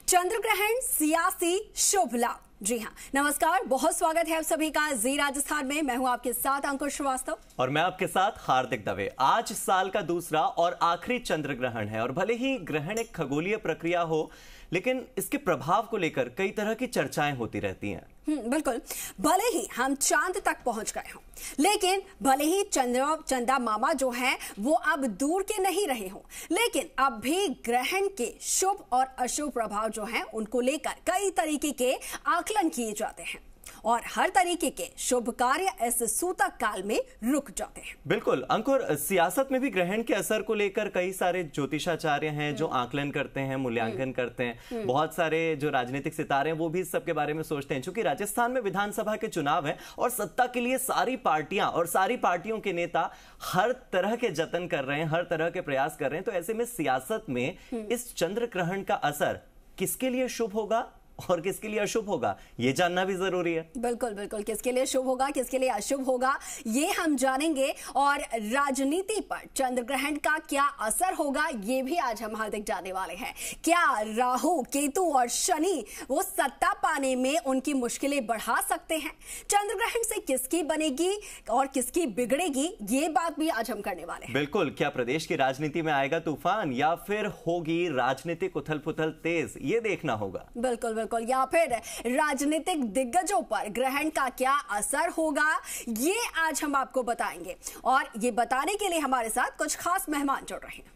चंद्र ग्रहण सियासी शुभ लाभ। जी हाँ, नमस्कार, बहुत स्वागत है आप सभी का जी राजस्थान में। मैं हूं आपके साथ अंकुर श्रीवास्तव और मैं आपके साथ हार्दिक दवे। आज साल का दूसरा और आखिरी चंद्र ग्रहण है और भले ही ग्रहण एक खगोलीय प्रक्रिया हो, लेकिन इसके प्रभाव को लेकर कई तरह की चर्चाएं होती रहती हैं। बिल्कुल, भले ही हम चांद तक पहुंच गए हों, लेकिन भले ही चंदा मामा जो हैं वो अब दूर के नहीं रहे हों, लेकिन अब भी ग्रहण के शुभ और अशुभ प्रभाव जो हैं उनको लेकर कई तरीके के आकलन किए जाते हैं और हर तरीके के शुभ कार्य इस सूतक काल में रुक जाते हैं। बिल्कुल अंकुर, सियासत में भी ग्रहण के असर को लेकर कई सारे ज्योतिषाचार्य हैं जो आकलन करते हैं, मूल्यांकन करते हैं। बहुत सारे जो राजनीतिक सितारे हैं वो भी इस सब के बारे में सोचते हैं। क्योंकि राजस्थान में विधानसभा के चुनाव है और सत्ता के लिए सारी पार्टियां और सारी पार्टियों के नेता हर तरह के जतन कर रहे हैं, हर तरह के प्रयास कर रहे हैं। तो ऐसे में सियासत में इस चंद्र ग्रहण का असर किसके लिए शुभ होगा और किसके लिए अशुभ होगा, ये जानना भी जरूरी है। बिल्कुल बिल्कुल, किसके लिए शुभ होगा किसके लिए अशुभ होगा ये हम जानेंगे। और राजनीति पर चंद्र ग्रहण का क्या असर होगा ये भी आज हम हार्दिक जानने वाले हैं। क्या राहु केतु और शनि वो सत्ता पाने में उनकी मुश्किलें बढ़ा सकते हैं? चंद्र ग्रहण से किसकी बनेगी और किसकी बिगड़ेगी, ये बात भी आज हम करने वाले हैं। बिल्कुल, क्या प्रदेश की राजनीति में आएगा तूफान या फिर होगी राजनीतिक उथल पुथल तेज, ये देखना होगा। बिल्कुल, या फिर राजनीतिक दिग्गजों पर ग्रहण का क्या असर होगा, ये आज हम आपको बताएंगे। और ये बताने के लिए हमारे साथ कुछ खास मेहमान जुड़ रहे हैं।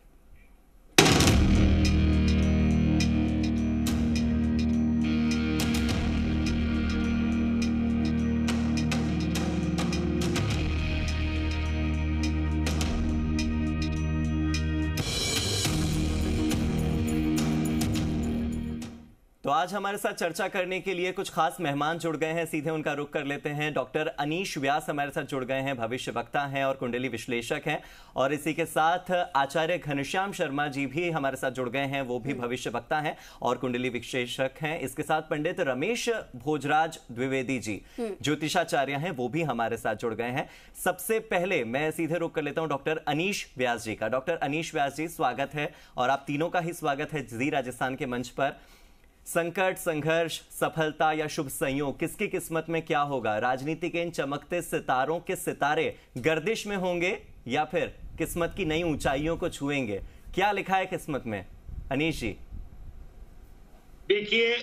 तो आज हमारे साथ चर्चा करने के लिए कुछ खास मेहमान जुड़ गए हैं, सीधे उनका रुख कर लेते हैं। डॉक्टर अनीश व्यास हमारे साथ जुड़ गए हैं, भविष्य वक्ता हैं और कुंडली विश्लेषक हैं। और इसी के साथ आचार्य घनश्याम शर्मा जी भी हमारे साथ जुड़ गए हैं, वो भी भविष्य वक्ता हैं और कुंडली विश्लेषक हैं। इसके साथ पंडित रमेश भोजराज द्विवेदी जी ज्योतिषाचार्य हैं, वो भी हमारे साथ जुड़ गए हैं। सबसे पहले मैं सीधे रुख कर लेता हूं डॉक्टर अनीश व्यास जी का। डॉक्टर अनीश व्यास जी, स्वागत है और आप तीनों का ही स्वागत है जी राजस्थान के मंच पर। संकट, संघर्ष, सफलता या शुभ संयोग, किसकी किस्मत में क्या होगा? राजनीति के इन चमकते सितारों के सितारे गर्दिश में होंगे या फिर किस्मत की नई ऊंचाइयों को छुएंगे? क्या लिखा है किस्मत में, अनीश जी? देखिए,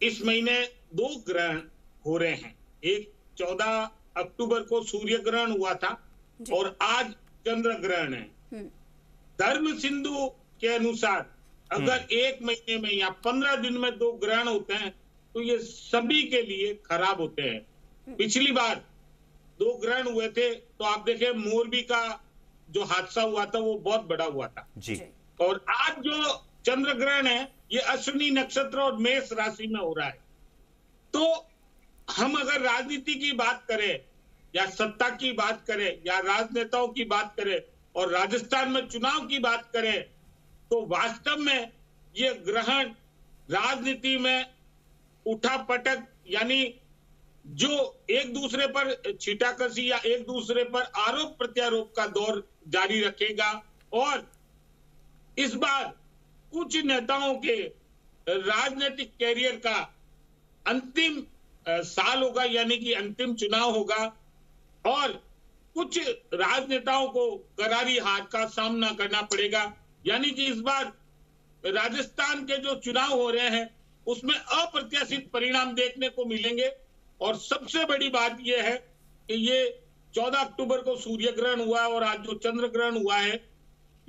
इस महीने 2 ग्रहण हो रहे हैं। एक 14 अक्टूबर को सूर्य ग्रहण हुआ था और आज चंद्र ग्रहण है। धर्म सिंधु के अनुसार अगर एक महीने में या 15 दिन में 2 ग्रहण होते हैं तो ये सभी के लिए खराब होते हैं। पिछली बार 2 ग्रहण हुए थे तो आप देखें मोरबी का जो हादसा हुआ था वो बहुत बड़ा हुआ था जी। और आज जो चंद्र ग्रहण है ये अश्विनी नक्षत्र और मेष राशि में हो रहा है। तो हम अगर राजनीति की बात करें या सत्ता की बात करें या राजनेताओं की बात करें और राजस्थान में चुनाव की बात करें तो वास्तव में ये ग्रहण राजनीति में उठापटक, यानी जो एक दूसरे पर छीटाकशी या एक दूसरे पर आरोप प्रत्यारोप का दौर जारी रखेगा। और इस बार कुछ नेताओं के राजनीतिक कैरियर का अंतिम साल होगा, यानी कि अंतिम चुनाव होगा और कुछ राजनेताओं को करारी हार का सामना करना पड़ेगा। यानी कि इस बार राजस्थान के जो चुनाव हो रहे हैं उसमें अप्रत्याशित परिणाम देखने को मिलेंगे। और सबसे बड़ी बात यह है कि ये 14 अक्टूबर को सूर्य ग्रहण हुआ है और आज जो चंद्र ग्रहण हुआ है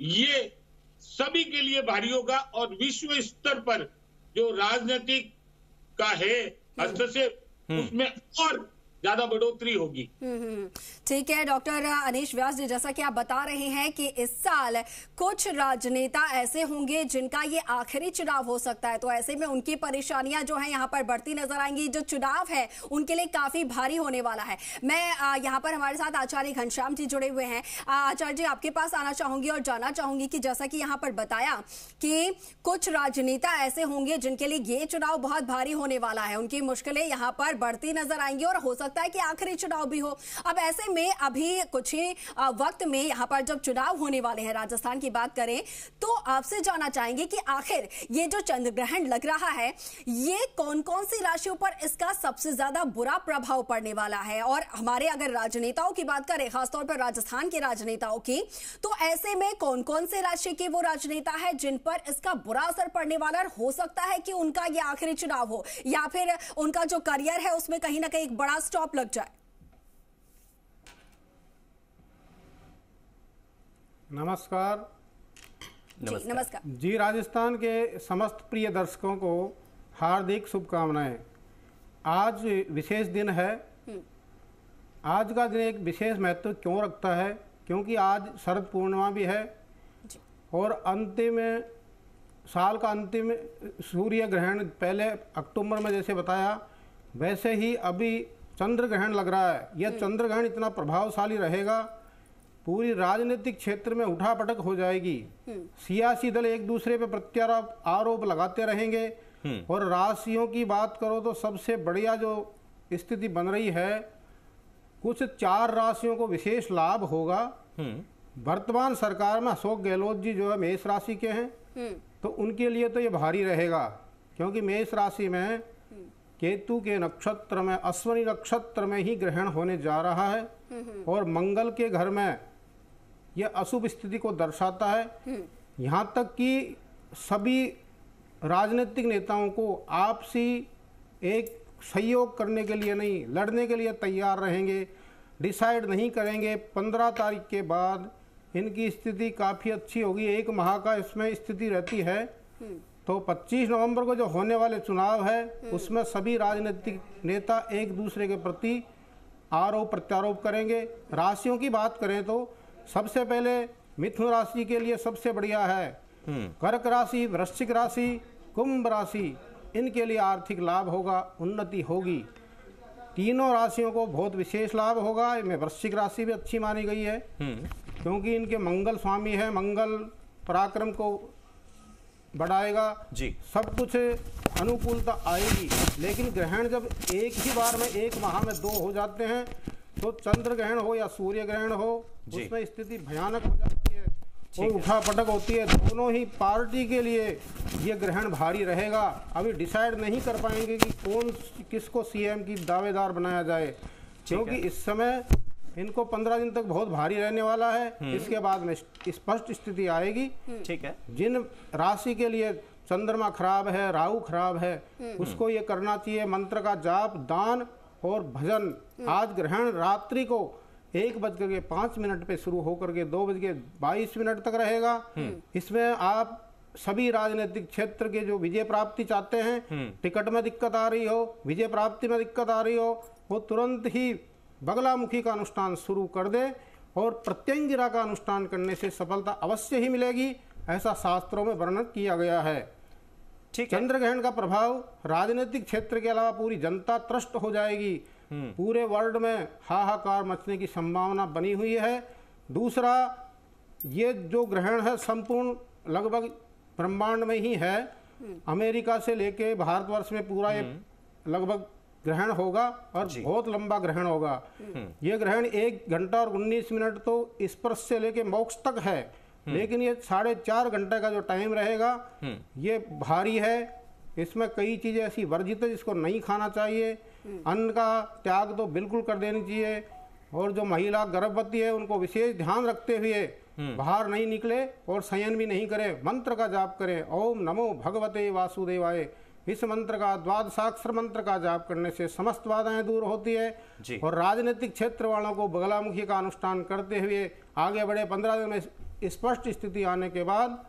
ये सभी के लिए भारी होगा और विश्व स्तर पर जो राजनीतिक का है हस्तक्षेप उसमें और ज्यादा बढ़ोतरी होगी। ठीक है डॉक्टर अनीश व्यास जी, जैसा कि आप बता रहे हैं कि इस साल कुछ राजनेता ऐसे होंगे जिनका ये आखिरी चुनाव हो सकता है, तो ऐसे में उनकी परेशानियां जो हैं यहाँ पर बढ़ती नजर आएंगी। जो चुनाव है उनके लिए काफी भारी होने वाला है। मैं यहाँ पर हमारे साथ आचार्य घनश्याम जी जुड़े हुए हैं। आचार्य जी, आपके पास आना चाहूंगी और जानना चाहूंगी कि जैसा कि यहाँ पर बताया कि कुछ राजनेता ऐसे होंगे जिनके लिए ये चुनाव बहुत भारी होने वाला है, उनकी मुश्किलें यहाँ पर बढ़ती नजर आएंगी और हो सकता सकता है कि आखिरी चुनाव भी हो। अब ऐसे में अभी कुछ ही वक्त में यहाँ पर जब चुनाव होने वाले हैं, राजस्थान की बात करें, तो आपसे जानना चाहेंगे कि आखिर ये जो चंद्र ग्रहण लग रहा है, ये कौन कौन सी राशियों पर इसका सबसे ज्यादा बुरा प्रभाव पड़ने वाला है। और हमारे अगर राजनेताओं की बात करें, खासतौर पर राजस्थान के राजनेताओं की, तो ऐसे में कौन कौन से राशि के वो राजनेता है जिन पर इसका बुरा असर पड़ने वाला, हो सकता है कि उनका ये आखिरी चुनाव हो या फिर उनका जो करियर है उसमें कहीं ना कहीं एक बड़ा स्टॉप लग जाए। नमस्कार। नमस्कार जी, राजस्थान के समस्त प्रिय दर्शकों को हार्दिक शुभकामनाएं। आज विशेष दिन है। आज का दिन एक विशेष महत्व क्यों रखता है? क्योंकि आज शरद पूर्णिमा भी है और अंतिम साल का अंतिम सूर्य ग्रहण, पहले अक्टूबर में जैसे बताया वैसे ही अभी चंद्र ग्रहण लग रहा है। यह चंद्र ग्रहण इतना प्रभावशाली रहेगा, पूरी राजनीतिक क्षेत्र में उठापटक हो जाएगी। सियासी दल एक दूसरे पे प्रत्यारोप आरोप लगाते रहेंगे। और राशियों की बात करो तो सबसे बढ़िया जो स्थिति बन रही है, कुछ 4 राशियों को विशेष लाभ होगा। वर्तमान सरकार में अशोक गहलोत जी जो है मेष राशि के हैं, तो उनके लिए तो ये भारी रहेगा, क्योंकि मेष राशि में केतु के नक्षत्र में, अश्विनी नक्षत्र में ही ग्रहण होने जा रहा है और मंगल के घर में यह अशुभ स्थिति को दर्शाता है। यहाँ तक कि सभी राजनीतिक नेताओं को आपसी एक सहयोग करने के लिए नहीं, लड़ने के लिए तैयार रहेंगे, डिसाइड नहीं करेंगे। 15 तारीख के बाद इनकी स्थिति काफ़ी अच्छी होगी। 1 माह का इसमें स्थिति रहती है। तो 25 नवंबर को जो होने वाले चुनाव है उसमें सभी राजनीतिक नेता एक दूसरे के प्रति आरोप प्रत्यारोप करेंगे। राशियों की बात करें तो सबसे पहले मिथुन राशि के लिए सबसे बढ़िया है। कर्क राशि, वृश्चिक राशि, कुंभ राशि, इनके लिए आर्थिक लाभ होगा, उन्नति होगी। तीनों राशियों को बहुत विशेष लाभ होगा। इनमें वृश्चिक राशि भी अच्छी मानी गई है क्योंकि इनके मंगल स्वामी है, मंगल पराक्रम को बढ़ाएगा जी। सब कुछ अनुकूलता आएगी। लेकिन ग्रहण जब एक ही बार में 1 माह में 2 हो जाते हैं, तो चंद्र ग्रहण हो या सूर्य ग्रहण हो, उसमें स्थिति भयानक हो जाती है और उठापटक होती है। दोनों ही पार्टी के लिए ये ग्रहण भारी रहेगा। अभी डिसाइड नहीं कर पाएंगे कि कौन किसको सीएम की दावेदार बनाया जाए, क्योंकि इस समय इनको 15 दिन तक बहुत भारी रहने वाला है। इसके बाद में स्पष्ट स्थिति आएगी। ठीक है। जिन राशि के लिए चंद्रमा खराब है, राहु खराब है, उसको ये करना चाहिए मंत्र का जाप, दान और भजन। आज ग्रहण रात्रि को 1:05 पे शुरू होकर के 2:22 तक रहेगा। इसमें आप सभी राजनीतिक क्षेत्र के जो विजय प्राप्ति चाहते हैं, टिकट में दिक्कत आ रही हो, विजय प्राप्ति में दिक्कत आ रही हो, वो तुरंत ही बगलामुखी का अनुष्ठान शुरू कर दे और प्रत्यंगिरा का अनुष्ठान करने से सफलता अवश्य ही मिलेगी, ऐसा शास्त्रों में वर्णन किया गया है। चंद्र ग्रहण का प्रभाव राजनीतिक क्षेत्र के अलावा पूरी जनता त्रस्त हो जाएगी। पूरे वर्ल्ड में हाहाकार मचने की संभावना बनी हुई है। दूसरा, ये जो ग्रहण है संपूर्ण लगभग ब्रह्मांड में ही है। अमेरिका से लेके भारतवर्ष में पूरा ये लगभग ग्रहण होगा और बहुत लंबा ग्रहण होगा। ये ग्रहण 1 घंटा और 19 मिनट तो स्पर्श से लेके मोक्ष तक है, लेकिन ये 4.5 घंटे का जो टाइम रहेगा ये भारी है। इसमें कई चीजें ऐसी वर्जित है जिसको नहीं खाना चाहिए। अन्न का त्याग तो बिल्कुल कर देनी चाहिए। और जो महिला गर्भवती है उनको विशेष ध्यान रखते हुए बाहर नहीं निकले और शयन भी नहीं करें, मंत्र का जाप करें। ओम नमो भगवते वासुदेवाय। इस मंत्र का, द्वादशाक्षर मंत्र का जाप करने से समस्त बाधाएं दूर होती है। और राजनीतिक क्षेत्र वालों को बगलामुखी का अनुष्ठान करते हुए आगे बढ़े। 15 दिन में स्पष्ट स्थिति आने के बाद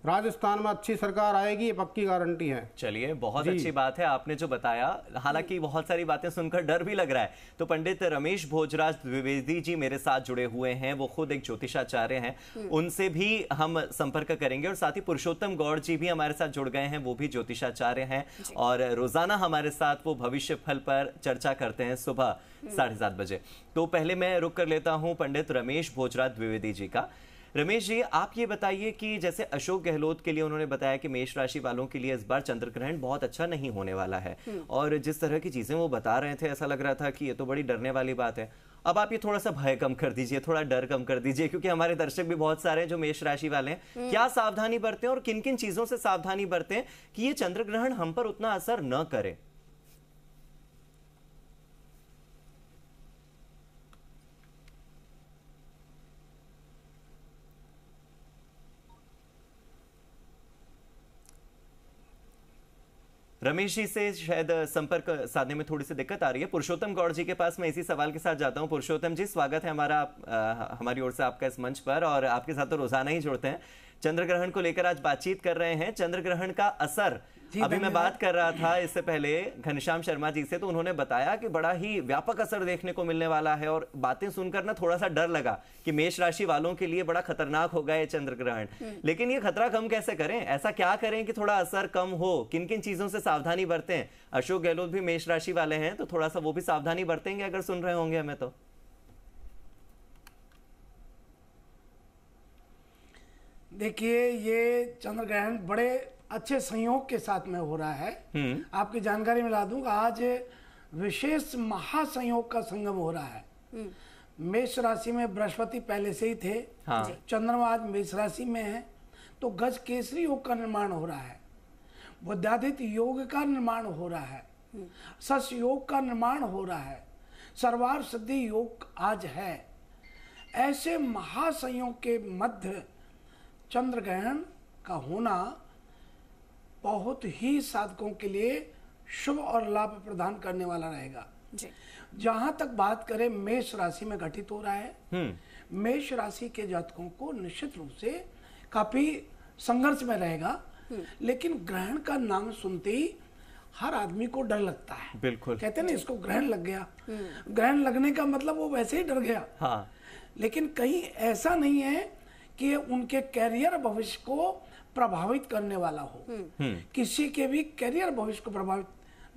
राजस्थान में अच्छी सरकार आएगी, ये पक्की गारंटी है। चलिए, बहुत अच्छी बात है आपने जो बताया। हालांकि बहुत सारी बातें सुनकर डर भी लग रहा है। तो पंडित रमेश भोजराज द्विवेदी जी मेरे साथ जुड़े हुए हैं, वो खुद एक ज्योतिषाचार्य हैं, उनसे भी हम संपर्क करेंगे। और साथ ही पुरुषोत्तम गौड़ जी भी हमारे साथ जुड़ गए हैं, वो भी ज्योतिषाचार्य हैं और रोजाना हमारे साथ वो भविष्य फल पर चर्चा करते हैं सुबह 7:30 बजे। तो पहले मैं रुक कर लेता हूं पंडित रमेश भोजराज द्विवेदी जी का। रमेश जी, आप ये बताइए कि जैसे अशोक गहलोत के लिए उन्होंने बताया कि मेष राशि वालों के लिए इस बार चंद्र ग्रहण बहुत अच्छा नहीं होने वाला है, और जिस तरह की चीजें वो बता रहे थे ऐसा लग रहा था कि ये तो बड़ी डरने वाली बात है। अब आप ये थोड़ा सा भय कम कर दीजिए, थोड़ा डर कम कर दीजिए, क्योंकि हमारे दर्शक भी बहुत सारे हैं जो मेष राशि वाले हैं। क्या सावधानी बरतें और किन किन चीजों से सावधानी बरतें कि ये चंद्र ग्रहण हम पर उतना असर न करे? रमेश जी से शायद संपर्क साधने में थोड़ी सी दिक्कत आ रही है। पुरुषोत्तम गौड़ जी के पास मैं इसी सवाल के साथ जाता हूं। पुरुषोत्तम जी, स्वागत है हमारी ओर से आपका इस मंच पर, और आपके साथ तो रोजाना ही जुड़ते हैं। चंद्र ग्रहण को लेकर आज बातचीत कर रहे हैं। चंद्र ग्रहण का असर, अभी मैं बात कर रहा था इससे पहले घनश्याम शर्मा जी से, तो उन्होंने बताया कि बड़ा ही व्यापक असर देखने को मिलने वाला है, और बातें सुनकर ना थोड़ा सा डर लगा कि मेष राशि वालों के लिए बड़ा खतरनाक होगा ये चंद्र ग्रहण। लेकिन ये खतरा कम कैसे करें, ऐसा क्या करें कि थोड़ा असर कम हो, किन किन चीजों से सावधानी बरतें? अशोक गहलोत भी मेष राशि वाले हैं, तो थोड़ा सा वो भी सावधानी बरतेंगे अगर सुन रहे होंगे हमें तो। देखिए, ये चंद्र ग्रहण बड़े अच्छे संयोग के साथ में हो रहा है। आपकी जानकारी में ला दूंगा, आज विशेष महासंयोग का संगम हो रहा है। मेष राशि में बृहस्पति पहले से ही थे। हाँ। चंद्रमा आज मेष राशि में है, तो गज केसरी योग का निर्माण हो रहा है, बुद्धादित्य योग का निर्माण हो रहा है, सस योग का निर्माण हो रहा है, सर्वार्थ सिद्धि योग आज है। ऐसे महासंयोग के मध्य चंद्र ग्रहण का होना बहुत ही साधकों के लिए शुभ और लाभ प्रदान करने वाला रहेगा। जहां तक बात करें, मेष राशि में घटित हो रहा है। मेष राशि के जातकों को निश्चित रूप से काफी संघर्ष में रहेगा, लेकिन ग्रहण का नाम सुनते ही हर आदमी को डर लगता है। बिल्कुल, कहते हैं ना, इसको ग्रहण लग गया। ग्रहण लगने का मतलब वो वैसे ही डर गया। हाँ। लेकिन कहीं ऐसा नहीं है कि उनके कैरियर भविष्य को प्रभावित करने वाला हो। किसी के भी कैरियर भविष्य को प्रभावित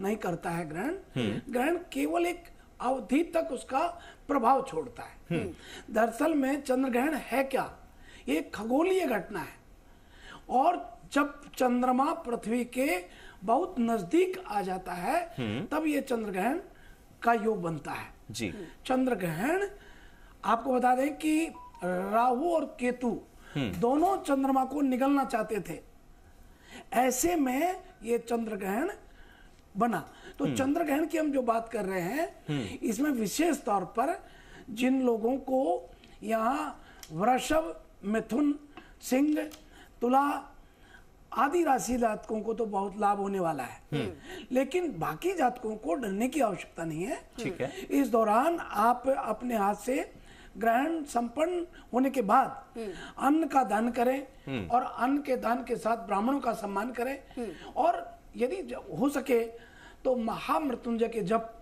नहीं करता है ग्रहण। ग्रहण केवल एक अवधि तक उसका प्रभाव छोड़ता है। दरअसल में चंद्र ग्रहण है क्या? ये खगोलीय घटना है, और जब चंद्रमा पृथ्वी के बहुत नजदीक आ जाता है तब ये चंद्र ग्रहण का योग बनता है। जी। चंद्र ग्रहण, आपको बता दें कि राहु और केतु दोनों चंद्रमा को निगलना चाहते थे। ऐसे में ये चंद्र ग्रहण बना। तो चंद्र ग्रहण की हम जो बात कर रहे हैं, इसमें विशेष तौर पर जिन लोगों को यहाँ वृषभ, मिथुन, सिंह, तुला आदि राशि जातकों को तो बहुत लाभ होने वाला है। लेकिन बाकी जातकों को डरने की आवश्यकता नहीं है। ठीक है। इस दौरान आप अपने हाथ से ग्रहण संपन्न होने के बाद अन्न का दान करें, और अन्न के दान के साथ ब्राह्मणों का सम्मान करें, और यदि हो सके तो महामृत्युंजय के जप,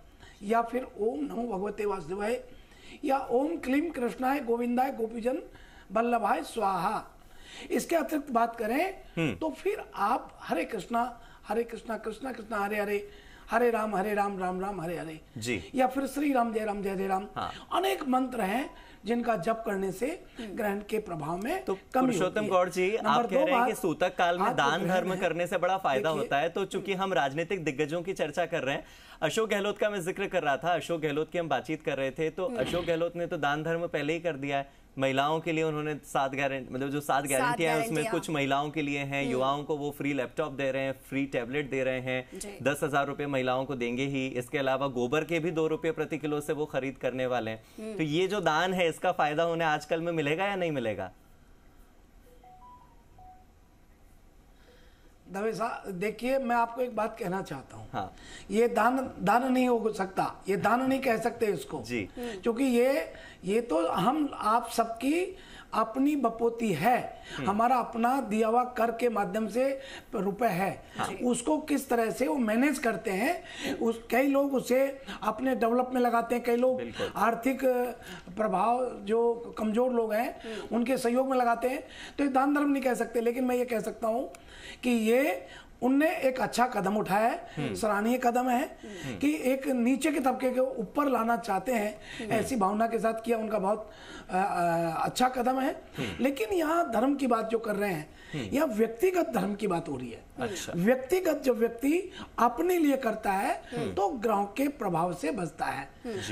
या फिर ओम नमो भगवते वासुदेवाय, या ओम क्लीम कृष्णाय गोविंदाय गोपीजन वल्लभाय स्वाहा, इसके अतिरिक्त बात करें तो फिर आप हरे कृष्णा कृष्णा कृष्णा हरे हरे, हरे राम राम राम हरे हरे जी, या फिर श्री राम जय जय राम। हाँ। अनेक मंत्र हैं जिनका जप करने से ग्रहण के प्रभाव में तो पुरुषोत्तम गौड़ जी, आप कह रहे हैं कि सूतक काल में दान धर्म करने से बड़ा फायदा होता है। तो चूंकि हम राजनीतिक दिग्गजों की चर्चा कर रहे हैं, अशोक गहलोत का मैं जिक्र कर रहा था, अशोक गहलोत की हम बातचीत कर रहे थे, तो अशोक गहलोत ने तो दान धर्म पहले ही कर दिया है। महिलाओं के लिए उन्होंने 7 गारंटी, मतलब जो 7 गारंटियां हैं उसमें कुछ महिलाओं के लिए हैं। युवाओं को वो फ्री लैपटॉप दे रहे हैं, फ्री टैबलेट दे रहे हैं, 10,000 रुपए महिलाओं को देंगे ही। इसके अलावा गोबर के भी 2 रुपए प्रति किलो से वो खरीद करने वाले हैं। तो ये जो दान है, इसका फायदा उन्हें आजकल में मिलेगा या नहीं मिलेगा? दवे साहब, देखिए, मैं आपको एक बात कहना चाहता हूँ। हाँ। ये दान नहीं हो सकता, ये दान नहीं कह सकते इसको जी, क्योंकि ये तो हम आप सबकी अपनी बपोती है, हमारा अपना दिया हुआ कर के माध्यम से रुपए है। हाँ। उसको किस तरह से वो मैनेज करते हैं, कई लोग उसे अपने डेवलप में लगाते हैं, कई लोग आर्थिक प्रभाव जो कमजोर लोग हैं उनके सहयोग में लगाते हैं। तो ये दान धर्म नहीं कह सकते, लेकिन मैं ये कह सकता हूँ कि ये उनने एक अच्छा कदम उठाया है, सराहनीय कदम है कि एक नीचे के तबके के ऊपर लाना चाहते हैं, ऐसी भावना के साथ किया, उनका बहुत अच्छा कदम है। लेकिन यहाँ धर्म की बात जो कर रहे हैं, यह व्यक्तिगत धर्म की बात हो रही है। अच्छा। व्यक्तिगत जब व्यक्ति अपने लिए करता है तो ग्रहों के प्रभाव से बचता है।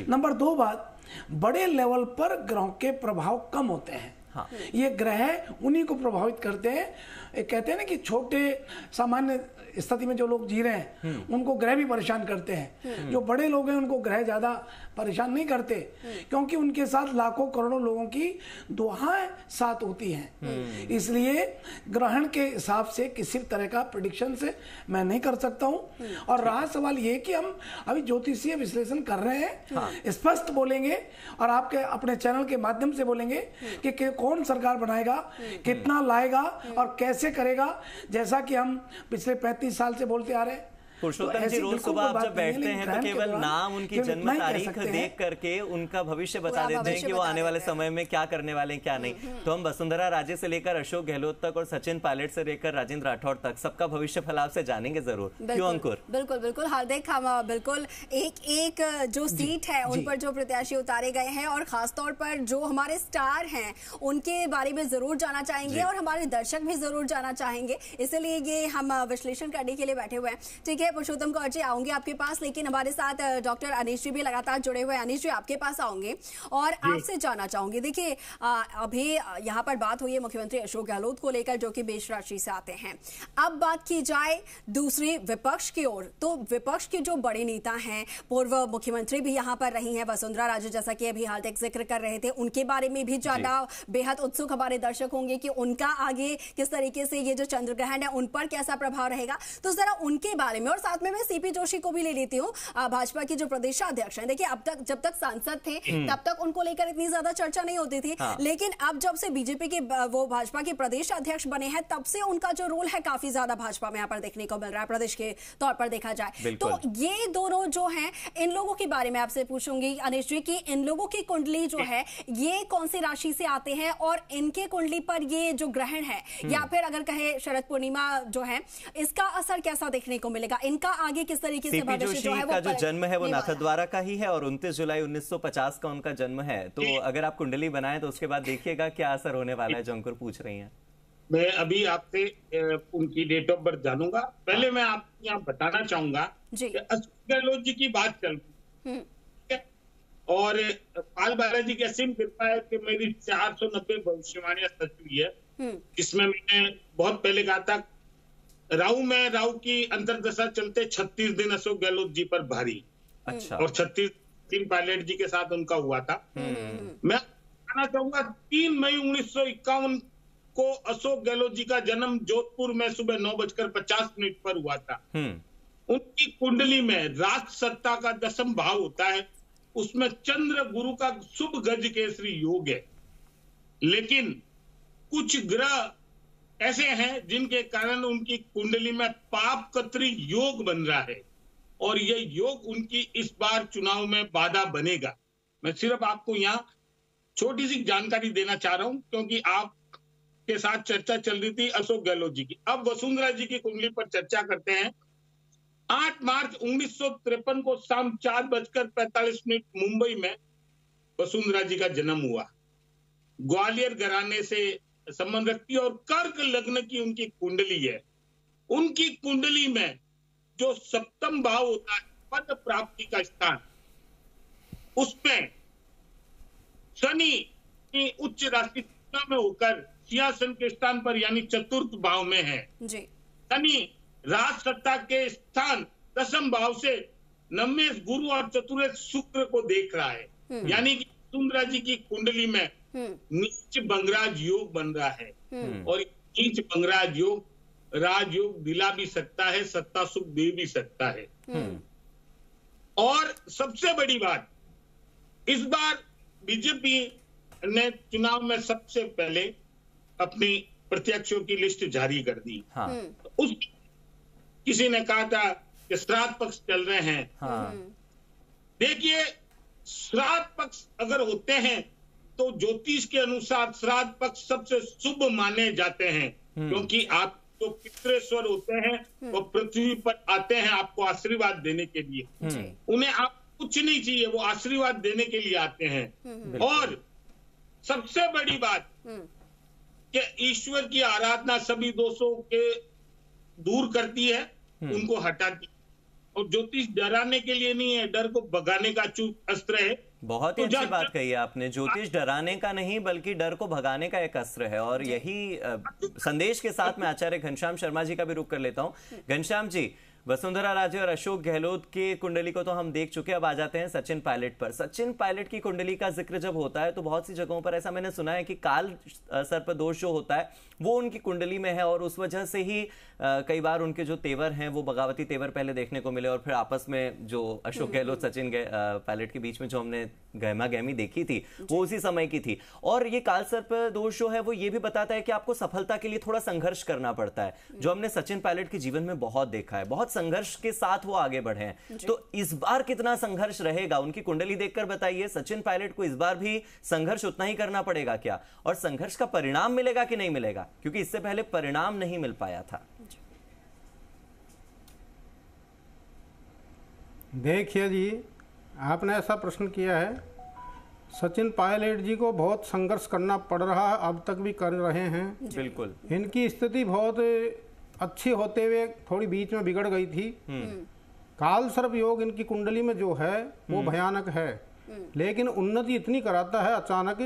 नंबर 2 बात, बड़े लेवल पर ग्रहों के प्रभाव कम होते हैं। हाँ। ये ग्रह उन्हीं को प्रभावित करते हैं। कहते हैं ना कि छोटे सामान्य स्थिति में जो लोग जी रहे हैं उनको ग्रह भी परेशान करते हैं, जो बड़े लोग हैं उनको ग्रह ज्यादा परेशान नहीं करते, क्योंकि उनके साथ लाखों करोड़ों लोगों की दुआएं साथ होती हैं। इसलिए ग्रहण के हिसाब से किसी तरह का प्रेडिक्शन से मैं नहीं कर सकता हूं। और रहा सवाल ये कि हम अभी ज्योतिषीय विश्लेषण कर रहे हैं, स्पष्ट बोलेंगे और आपके अपने चैनल के माध्यम से बोलेंगे कि कौन सरकार बनाएगा, कितना लाएगा और कैसे करेगा, जैसा कि हम पिछले 35 साल से बोलते आ रहे हैं। पुरुषोत्तम जी, रोज सुबह आप जब बैठते हैं तो केवल नाम, उनकी जन्म तारीख देख करके उनका भविष्य बता देते हैं कि वो आने वाले समय में क्या करने वाले हैं, क्या नहीं। तो हम वसुंधरा राजे से लेकर अशोक गहलोत तक और सचिन पायलट से लेकर राजेंद्र राठौड़ तक सबका भविष्य फल आपसे जानेंगे जरूर। क्यों अंकुर? बिल्कुल बिल्कुल हार्दिक, हम बिल्कुल एक एक जो सीट है उन पर जो प्रत्याशी उतारे गए हैं और खासतौर पर जो हमारे स्टार हैं उनके बारे में जरूर जाना चाहेंगे और हमारे दर्शक भी जरूर जाना चाहेंगे, इसलिए ये हम विश्लेषण करने के लिए बैठे हुए हैं। ठीक है पुरुषोत्तम कौर जी, आऊंगे आपके पास, लेकिन हमारे साथ डॉक्टर अनीश जी भी लगातार जुड़े हुए हैं। अनीश जी, आपके पास आऊंगे और आपसे जानना चाहूंगी, देखिए अभी यहाँ पर बात हुई है मुख्यमंत्री अशोक गहलोत को लेकर जो कि मेष राशि से आते हैं। अब बात की जाए दूसरी विपक्ष की ओर, तो विपक्ष के जो बड़े नेता हैं, पूर्व मुख्यमंत्री भी यहाँ पर रही हैं वसुंधरा राजे, जैसा कि अभी हार्दिक जिक्र कर रहे थे, उनके बारे में भी जानना बेहद उत्सुक हमारे दर्शक होंगे कि उनका आगे किस तरीके से ये जो चंद्र ग्रहण है उन पर कैसा प्रभाव रहेगा। तो जरा उनके बारे में, और साथ में मैं सीपी जोशी को भी ले लेती हूँ, भाजपा की जो प्रदेशाध्यक्ष हैं। देखिए अब तक जब तक सांसद थे तब तक उनको लेकर इतनी ज्यादा चर्चा नहीं होती थी, लेकिन अब जब से बीजेपी के वो भाजपा के प्रदेश अध्यक्ष बने हैं तब से उनका जो रोल है काफी ज्यादा भाजपा में यहाँ पर देखने को मिल रहा है, प्रदेश के तौर पर देखा जाए तो। ये दोनों जो हैं, इन लोगों के बारे में आपसे पूछूंगी अनीश जी की इन लोगों की कुंडली जो है ये कौन सी राशि से आते हैं और इनके कुंडली पर ये जो ग्रहण है या फिर अगर कहे शरद पूर्णिमा जो है, इसका असर कैसा देखने को मिलेगा, इनका आगे किस तरीके से भविष्य जो है वो जो जन्म है वो नाथद्वारा का ही है और 29 जुलाई 1950 का उनका जन्म है। तो अगर आप कुंडली बनाएं तो उसके बाद देखिएगा क्या असर होने वाला है, जो अंकुर पूछ रही हैं। मैं अभी आपसे उनकी डेट ऑफ बर्थ जानूंगा। पहले मैं आपको यहाँ बताना चाहूंगा कि अशोक गहलोत जी की बात चल रही है और पाल बालाजी की असीम कृपा है कि मेरी 490 भविष्यवाणियां सच हुई है, जिसमें मैंने बहुत पहले कहा था राहु की अंतर्दशा चलते 36 दिन अशोक गहलोत जी पर भारी। अच्छा। और 36 दिन पायलट जी के साथ उनका हुआ था। मैं कहना चाहूंगा 3 मई 1951 को अशोक गहलोत जी का जन्म जोधपुर में सुबह 9:50 पर हुआ था। उनकी कुंडली में राज सत्ता का 10th भाव होता है, उसमें चंद्र गुरु का शुभ गज केसरी योग है। लेकिन कुछ ग्रह ऐसे हैं जिनके कारण उनकी कुंडली में पाप कत्री योग बन रहा है और ये योग उनकी इस बार चुनाव में बाधा बनेगा। मैं सिर्फ आपको यहाँ छोटी सी जानकारी देना चाह रहा हूं क्योंकि आपके साथ चर्चा चल रही थी अशोक गहलोत जी की। अब वसुंधरा जी की कुंडली पर चर्चा करते हैं। 8 मार्च 1953 को शाम 4:45 मुंबई में वसुंधरा जी का जन्म हुआ। ग्वालियर घराने से संबंध रखती है और कर्क लग्न की उनकी कुंडली है। उनकी कुंडली में जो 7th भाव होता है पद प्राप्ति का स्थान, उसमें शनि की उच्च राशि में होकर सिंहासन के स्थान पर यानी 4th भाव में है जी। शनि राज सत्ता के स्थान 10th भाव से नवमेश गुरु और चतुर्थ शुक्र को देख रहा है, यानी कि वसुंधरा जी की कुंडली में नीच बंगराज योग बन रहा है और नीच बंगराज योग राजयोग दिला भी सकता है, सत्ता सुख दे भी सकता है। और सबसे बड़ी बात, इस बार बीजेपी ने चुनाव में सबसे पहले अपनी प्रत्याशियों की लिस्ट जारी कर दी। उस किसी ने कहा था कि श्राद्ध पक्ष चल रहे हैं। देखिए श्राद्ध पक्ष अगर होते हैं तो ज्योतिष के अनुसार श्राद्ध पक्ष सबसे शुभ माने जाते हैं, क्योंकि आप जो पितृेश्वर होते हैं वो पृथ्वी पर आते हैं आपको आशीर्वाद देने के लिए। उन्हें आप कुछ नहीं चाहिए, वो आशीर्वाद देने के लिए आते हैं। और सबसे बड़ी बात कि ईश्वर की आराधना सभी दोषों के दूर करती है, उनको हटाती है। और ज्योतिष डराने के लिए नहीं है, डर को भगाने का अस्त्र है। बहुत ही अच्छी बात कही है आपने। ज्योतिष डराने का नहीं बल्कि डर को भगाने का एक अस्त्र है, और यही संदेश के साथ मैं आचार्य घनश्याम शर्मा जी का भी रुख कर लेता हूं। घनश्याम जी, वसुंधरा राजे और अशोक गहलोत के कुंडली को तो हम देख चुके, अब आ जाते हैं सचिन पायलट पर। सचिन पायलट की कुंडली का जिक्र जब होता है तो बहुत सी जगहों पर ऐसा मैंने सुना है कि काल सर्पदोष जो होता है वो उनकी कुंडली में है, और उस वजह से ही कई बार उनके जो तेवर हैं वो बगावती तेवर पहले देखने को मिले, और फिर आपस में जो अशोक गहलोत सचिन पायलट के बीच में जो हमने गहमा गहमी देखी थी वो उसी समय की थी। और ये काल सर्पदोष जो है वो ये भी बताता है कि आपको सफलता के लिए थोड़ा संघर्ष करना पड़ता है, जो हमने सचिन पायलट के जीवन में बहुत देखा है। बहुत संघर्ष के साथ वो आगे बढ़े हैं। तो इस बार कितना संघर्ष रहेगा, उनकी कुंडली देखकर बताइए। सचिन पायलट को इस बार भी संघर्ष उतना ही करना पड़ेगा क्या, और संघर्ष का परिणाम मिलेगा कि नहीं मिलेगा, क्योंकि इससे पहले परिणाम नहीं मिल पाया था। देखिए जी, आपने ऐसा प्रश्न किया है, सचिन पायलट जी को बहुत संघर्ष करना पड़ रहा है, अब तक भी कर रहे हैं। बिल्कुल। इनकी स्थिति बहुत अच्छी होते हुए थोड़ी बीच में बिगड़ गई थी। काल सर्प योग इनकी कुंडली में जो है वो भयानक है, लेकिन उन्नति इतनी कराता है अचानक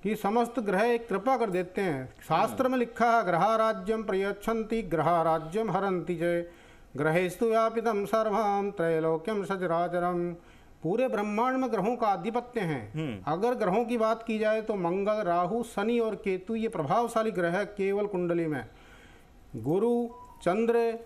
कि समस्त ग्रह एक कृपा कर देते हैं। शास्त्र में लिखा है, ग्रह राज्यम प्रयच्छन्ति ग्रह राज्यम हरन्ति जय ग्रहेस्तु व्यापितम सर्वम त्रैलोक्यम सचराचरम। पूरे ब्रह्मांड में ग्रहों का आधिपत्य है। अगर ग्रहों की बात की जाए तो मंगल, राहु, शनि और केतु ये प्रभावशाली ग्रह है केवल कुंडली में। गुरु, चंद्र,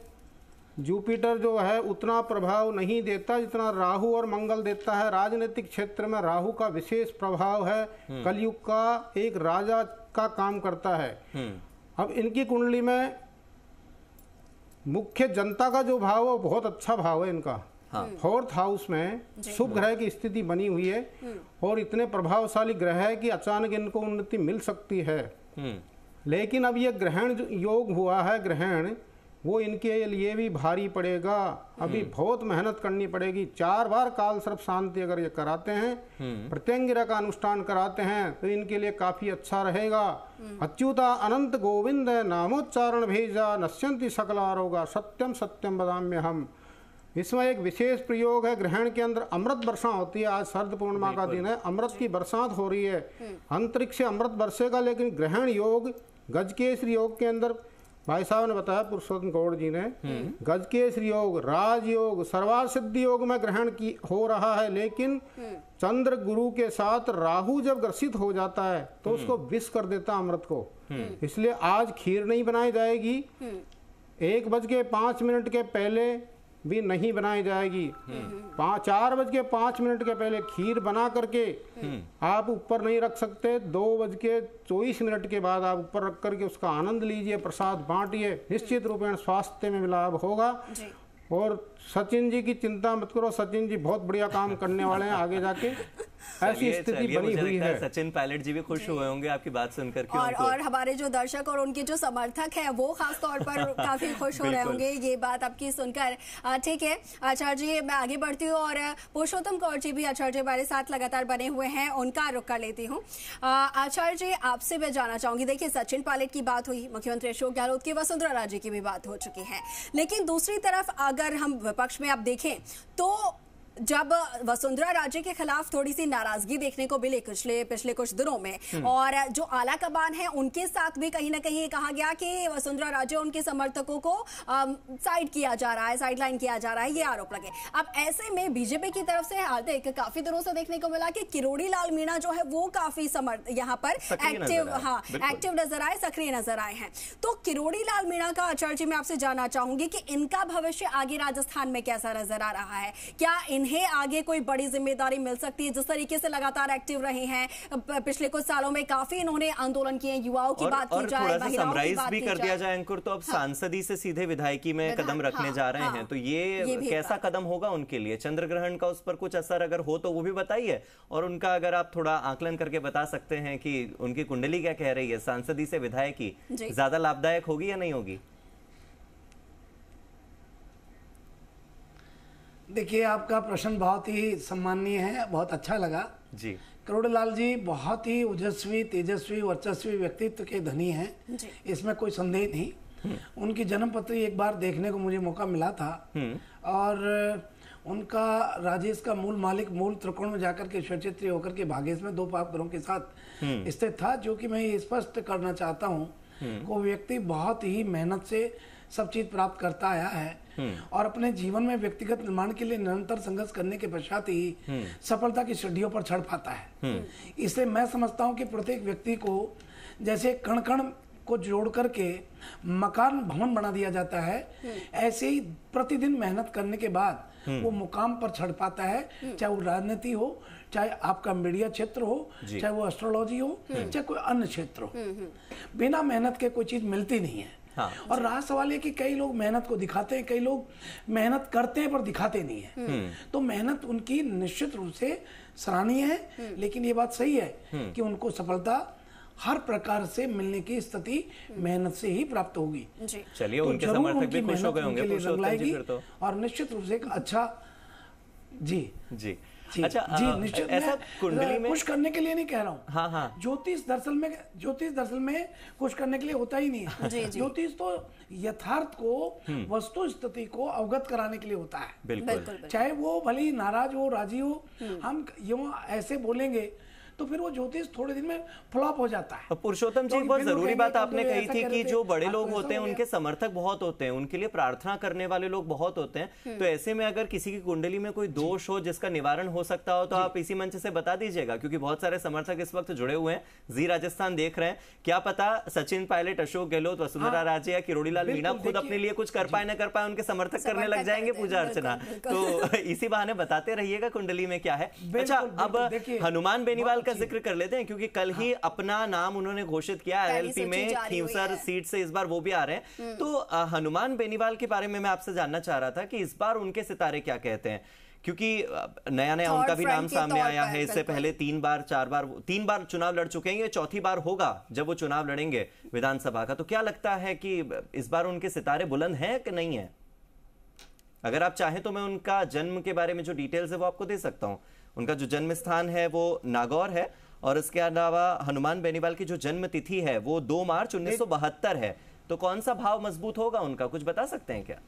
जुपिटर जो है उतना प्रभाव नहीं देता जितना राहु और मंगल देता है। राजनीतिक क्षेत्र में राहु का विशेष प्रभाव है, कलयुग का एक राजा का काम करता है। अब इनकी कुंडली में मुख्य जनता का जो भाव है वो बहुत अच्छा भाव है इनका। फोर्थ हाउस में शुभ ग्रह की स्थिति बनी हुई है, और इतने प्रभावशाली ग्रह है कि अचानक इनको उन्नति मिल सकती है। लेकिन अब ये ग्रहण योग हुआ है, ग्रहण वो इनके लिए भी भारी पड़ेगा। अभी बहुत मेहनत करनी पड़ेगी। 4 बार काल सर्प शांति अगर ये कराते हैं, प्रत्यंगिरा का अनुष्ठान कराते हैं, तो इनके लिए काफी अच्छा रहेगा। अच्युता अनंत गोविंद नामोच्चारण भेजा नश्यंति सकला रोगा सत्यम सत्यम बदाम्य हम। इसमें एक विशेष प्रयोग है, ग्रहण के अंदर अमृत वर्षा होती है। आज शरद पूर्णिमा का दिन है, अमृत की बरसात हो रही है, अंतरिक्ष से अमृत बरसेगा। लेकिन ग्रहण योग गजकेसरी योग के अंदर भाई साहब ने बताया, पुरुषोत्तम गौड़ जी ने, गजकेसरी योग, राजयोग, सर्वार्थ सिद्धि योग में ग्रहण की हो रहा है। लेकिन चंद्र गुरु के साथ राहु जब ग्रसित हो जाता है तो उसको विष कर देता अमृत को। इसलिए आज खीर नहीं बनाई जाएगी, 1:05 के पहले भी नहीं बनाई जाएगी। 4:05 के पहले खीर बना करके आप ऊपर नहीं रख सकते। 2:24 के बाद आप ऊपर रख करके उसका आनंद लीजिए, प्रसाद बांटिए, निश्चित रूपेण स्वास्थ्य में लाभ होगा। और सचिन जी की चिंता मत करो, सचिन जी बहुत बढ़िया काम करने वाले हैं आगे जाके। ऐसी स्थिति बनी हुई है। सचिन पायलट जी भी खुश हुए होंगे आपकी बात सुनकर के। और हमारे जो दर्शक और उनके जो समर्थक हैं वो खास तौर पर काफी खुश हो रहे होंगे ये बात आपकी सुनकर। ठीक है आचार्य जी, मैं आगे बढ़ती हूँ और पुरुषोत्तम गौड़ जी भी आचार्य जी हमारे साथ लगातार बने हुए हैं, उनका रुख कर लेती हूँ। आचार्य जी, आपसे मैं जानना चाहूंगी, देखिए सचिन पायलट की बात हुई, मुख्यमंत्री अशोक गहलोत की, वसुंधरा राजे की भी बात हो चुकी है, लेकिन दूसरी तरफ अगर हम विपक्ष में आप देखें तो जब वसुंधरा राजे के खिलाफ थोड़ी सी नाराजगी देखने को मिली पिछले कुछ दिनों में, और जो आला कमान है उनके साथ भी कहीं ना कहीं कहा गया कि वसुंधरा राजे उनके समर्थकों को साइड किया जा रहा है, साइडलाइन किया जा रहा है, ये आरोप लगे। अब ऐसे में बीजेपी की तरफ से हाल तक काफी दिनों से देखने को मिला कि किरोड़ी लाल मीणा जो है वो काफी यहाँ पर एक्टिव नजर आए, सक्रिय नजर आए हैं। तो किरोड़ी लाल मीणा का आचार्य जी मैं आपसे जानना चाहूंगी कि इनका भविष्य आगे राजस्थान में कैसा नजर आ रहा है? क्या इन्हें आगे कोई बड़ी जिम्मेदारी मिल सकती है? जिस तरीके से लगातार एक्टिव रहे हैं पिछले कुछ सालों में, काफी इन्होंने आंदोलन किए, युवाओं की बात की जाए, महिलाओं की बात भी कर दिया जाए अंकुर, तो अब सांसदी से सीधे विधायकी में कदम रखने जा रहे हैं, तो ये कैसा कदम होगा उनके लिए? चंद्र ग्रहण का उस पर कुछ असर अगर हो तो वो भी बताइए, और उनका अगर आप थोड़ा आकलन करके बता सकते हैं कि उनकी कुंडली क्या कह रही है, सांसदी से विधायकी ज्यादा लाभदायक होगी या नहीं होगी? देखिए, आपका प्रश्न बहुत ही सम्माननीय है, बहुत अच्छा लगा जी। करोड़ीलाल जी बहुत ही ओजस्वी, तेजस्वी, वर्चस्वी व्यक्तित्व के धनी हैं, इसमें कोई संदेह नहीं। उनकी जन्मपत्री एक बार देखने को मुझे मौका मिला था और उनका राजेश का मूल मालिक मूल त्रिकोण में जाकर के स्वक्षेत्री होकर के भागेश में 2 पापग्रहों के साथ स्थित था। जो कि मैं ये स्पष्ट करना चाहता हूँ, वो व्यक्ति बहुत ही मेहनत से सब चीज प्राप्त करता आया है और अपने जीवन में व्यक्तिगत निर्माण के लिए निरंतर संघर्ष करने के पश्चात ही सफलता की सीढ़ियों पर चढ़ पाता है। इसलिए मैं समझता हूँ कि प्रत्येक व्यक्ति को जैसे कण कण को जोड़ करके मकान भवन बना दिया जाता है, ऐसे ही प्रतिदिन मेहनत करने के बाद वो मुकाम पर चढ़ पाता है, चाहे वो राजनीति हो, चाहे आपका मीडिया क्षेत्र हो, चाहे वो एस्ट्रोलॉजी हो, चाहे कोई अन्य क्षेत्र हो। बिना मेहनत के कोई चीज मिलती नहीं है। हाँ, और रहा सवाल है कि कई लोग मेहनत को दिखाते हैं, कई लोग मेहनत करते हैं पर दिखाते नहीं है। तो मेहनत उनकी निश्चित रूप से सराहनीय है, लेकिन ये बात सही है कि उनको सफलता हर प्रकार से मिलने की स्थिति मेहनत से ही प्राप्त होगी। चलिए, उनके समर्थक भी खुश हो गए होंगे पुरुषोत्तम जी फिर तो। और निश्चित रूप से एक अच्छा जी। अच्छा जी, निश्चित ऐसा कुंडली में खुश करने के लिए नहीं कह रहा हूँ। हाँ। ज्योतिष दरअसल में खुश करने के लिए होता ही नहीं है। ज्योतिष तो यथार्थ को, वस्तु स्थिति को अवगत कराने के लिए होता है। बिल्कुल। चाहे वो भले ही नाराज हो, राजी हो, हम यूं ऐसे बोलेंगे तो फिर वो ज्योतिष थोड़े दिन में फ्लॉप हो जाता है। पुरुषोत्तम जी, बहुत जरूरी बात आपने कही थी कि जो बड़े लोग होते हैं उनके समर्थक बहुत होते हैं, उनके लिए प्रार्थना करने वाले लोग बहुत होते हैं। तो ऐसे में अगर किसी की कुंडली में कोई दोष हो जिसका निवारण हो सकता हो तो आप इसी मंच से बता दीजिएगा, क्योंकि बहुत सारे समर्थक इस वक्त जुड़े हुए हैं, जी राजस्थान देख रहे हैं। क्या पता सचिन पायलट, अशोक गहलोत, वसुंधरा राजे या किरोड़ीलाल मीणा खुद अपने लिए कुछ कर पाए न कर पाए, उनके समर्थक करने लग जाएंगे पूजा अर्चना। तो इसी बहाने बताते रहिएगा कुंडली में क्या है। अच्छा, अब हनुमान बेनीवाल का जिक्र कर लेते हैं, क्योंकि कल ही अपना नाम उन्होंने घोषित किया एलएलपी में, खींवसर सीट से इस बार वो भी आ रहे हैं। तो हनुमान बेनीवाल के बारे में मैं आपसे जानना चाह रहा था कि इस बार उनके सितारे क्या कहते हैं, क्योंकि नया उनका भी नाम सामने आया है। इससे पहले 3 बार चुनाव लड़ चुके हैं, ये 4थी बार होगा जब वो चुनाव लड़ेंगे विधानसभा का। तो क्या लगता है कि इस बार उनके सितारे बुलंद हैं कि नहीं है? अगर आप चाहें तो मैं उनका जन्म के बारे में जो डिटेल्स है वो आपको दे सकता हूं। उनका जो जन्म स्थान है वो नागौर है, और इसके अलावा हनुमान बेनीवाल की जो जन्म तिथि है वो 2 मार्च 1972 है। तो कौन सा भाव मजबूत होगा उनका, कुछ बता सकते हैं क्या?